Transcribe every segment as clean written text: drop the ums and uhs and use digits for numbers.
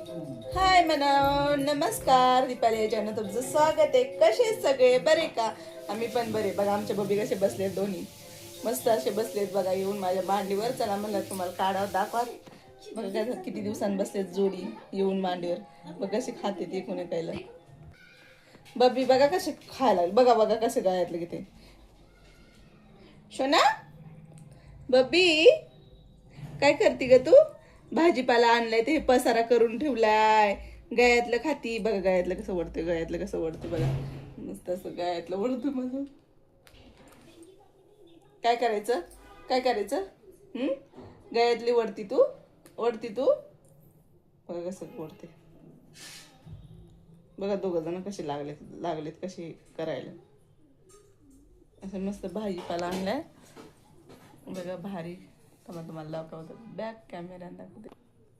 हाय म्हणा. नमस्कार. दीपाली याच्यानं तुमचं स्वागत आहे. कसे सगळे बरे का? आम्ही पण बरे. बघा आमच्या बबी कसे बसलेत दोन्ही मस्त असे बसलेत बघा येऊन माझ्या मांडीवर. चला म्हणलं तुम्हाला काढावं दाखवा. बघा किती दिवसांनी बसलेत जोडी येऊन मांडीवर. बघ कशी खाते ती कोणी पहिलं. बबी बघा कसे खायला बघा बघा कसं गायतलं की ते. शोना बबी काय करते ग तू? भाजीपाला आणलाय ते हे पसारा करून ठेवलाय. गळ्यातलं खाती बघा. गळ्यातलं कसं वडतं. गळ्यातलं कसं वडतं बघा. मस्त असं गळ्यातलं वडतं माझं. काय करायचं? काय करायचं? गळ्यातली वडती तू. वडती तू बघा कसं वडते. बघा दोघं जण कसे लागलेत कशी करायला. असं मस्त भाजीपाला आणलाय बघा भारी. तुम्हाला दाखवतो बॅक कॅमेऱ्यानं दाखवते.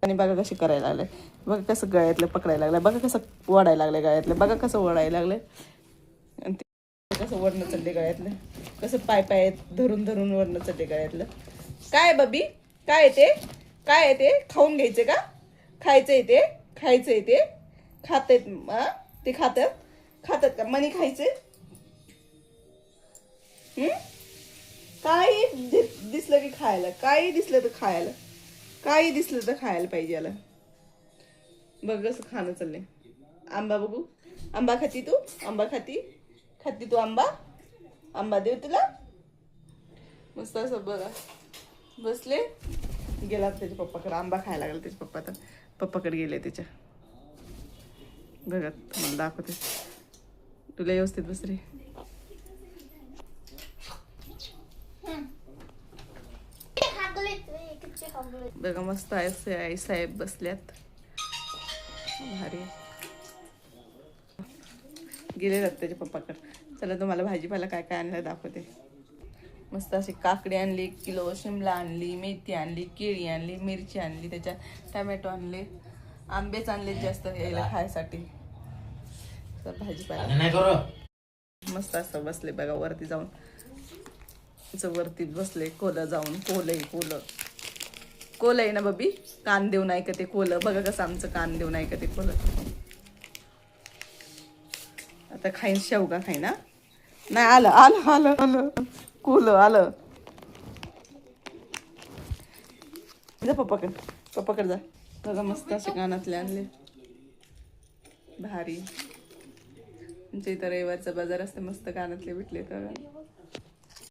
आणि बघा कशी करायला लागले. बघा कसं गळ्यातलं पकडायला लागलं. बघा कसं वडायला लागलं गळ्यातलं. बघा कसं वडायला लागलं. आणि ते कसं वडणं चढले गळ्यातलं. कसं पाय पाय धरून धरून वडणं चढले गळ्यातलं. काय बबी काय ते? काय ते खाऊन घ्यायचे का? खायचंय ते. खायचंय ते. खातेत ते खातात का मनी खायचे? काही दिसलं की खायला. काही दिसलं तर खायला. काही दिसलं तर खायला पाहिजे याला. बघ कसं खाणं चाललंय. आंबा बघू. आंबा खाती तू? आंबा खाती तू आंबा? आंबा देऊ तुला? मस्त असं बघा बसले. गेला त्याच्या पप्पाकडे. आंबा खायला लागला त्याच्या पप्पा. तर पप्पाकडे गेले त्याच्या. बघा तुम्हाला दाखवते. तुला व्यवस्थित बस रे. बघा मस्त आहे. आई साहेब बसल्यात भारी. गेले त्याच्या पप्पाकडे. चला तुम्हाला भाजीपाला काय काय आणलं दाखवते. मस्त अशी काकडी आणली 1 किलो. शिमला आणली. मेथी आणली. केळी आणली. मिरची आणली. त्याच्या टमॅटो आणले. आंबेच आणले जास्त यायला खायसाठी. तर भाजीपाला मस्त असं बसले बघा वरती जाऊन. वरती बसले कोलं जाऊन. कोल आहे ना बबी. कान देऊ नाही का ते कोलं. बघा कसं आमचं कान देऊ नाही का ते कोलं. आता खाईन शेवगा खाईन. नाही आलं आलं आलं आलं कोलं आलं. जा पप्पाकडे जा. बघा मस्त असे कानातले आणले भारी. आमच्या इथं रविवारचा बाजार असते. मस्त कानातले भेटले तर